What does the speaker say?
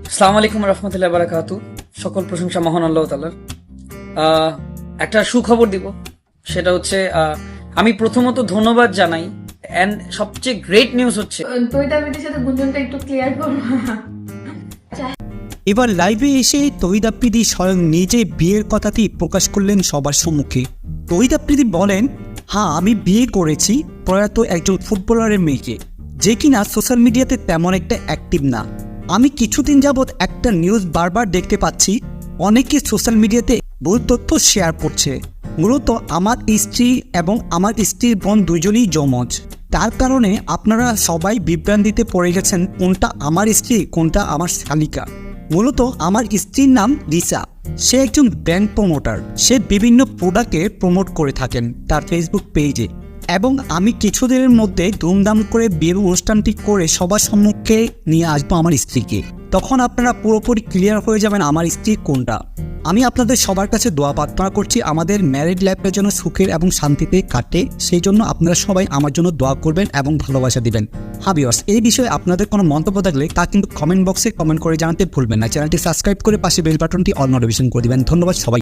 আসসালামু আলাইকুম রহমতুল্লাহ বারাকাতু। সকল প্রশংসা মহান আল্লাহ তাআলার। একটা সুখবর দিব, সেটা হচ্ছে আমি প্রথমত ধন্যবাদ জানাই, এন্ড সবচেয়ে গ্রেট নিউজ হচ্ছে তৈদাবিদের সাথে গুঞ্জনটা একটু ক্লিয়ার করবো। এবার লাইভে এসে তহিদ আফ্রিদি স্বয়ং নিজে বিয়ের কথাটি প্রকাশ করলেন সবার সম্মুখে। তহিদ আফ্রিদি বলেন, হ্যাঁ আমি বিয়ে করেছি প্রয়াত একজন ফুটবলারের মেয়েকে, যে কিনা সোশ্যাল মিডিয়াতে তেমন একটা অ্যাক্টিভ না। আমি কিছুদিন যাবৎ একটা নিউজ বারবার দেখতে পাচ্ছি, অনেকে সোশ্যাল মিডিয়াতে ভুল তথ্য শেয়ার করছে। মূলত আমার স্ত্রী এবং আমার স্ত্রীর বোন দুজনেই যমজ, তার কারণে আপনারা সবাই বিভ্রান্তিতে পড়ে গেছেন কোনটা আমার স্ত্রী কোনটা আমার শালিকা। মূলত আমার স্ত্রীর নাম রিসা, সে একজন ব্র্যান্ড প্রমোটার। সে বিভিন্ন প্রোডাক্টে প্রমোট করে থাকেন তার ফেসবুক পেজে, এবং আমি কিছুদিনের মধ্যে ধুমধাম করে বিয়ের অনুষ্ঠানটি করে সবার সম্মুখে নিয়ে আসবো আমার স্ত্রীকে। তখন আপনারা পুরোপুরি ক্লিয়ার হয়ে যাবেন আমার স্ত্রী কোনটা। আমি আপনাদের সবার কাছে দোয়া প্রার্থনা করছি আমাদের ম্যারিড লাইফের জন্য সুখের এবং শান্তিতে কাটে, সেই জন্য আপনারা সবাই আমার জন্য দোয়া করবেন এবং ভালোবাসা দিবেন। হ্যাঁ ভিউয়ার্স, এই বিষয়ে আপনাদের কোনো মন্তব্য থাকলে তা কিন্তু কমেন্ট বক্সে কমেন্ট করে জানাতে ভুলবেন না। চ্যানেলটি সাবস্ক্রাইব করে পাশে বেল বাটনটি অল নোটিফিকেশন করে দিবেন। ধন্যবাদ সবাই।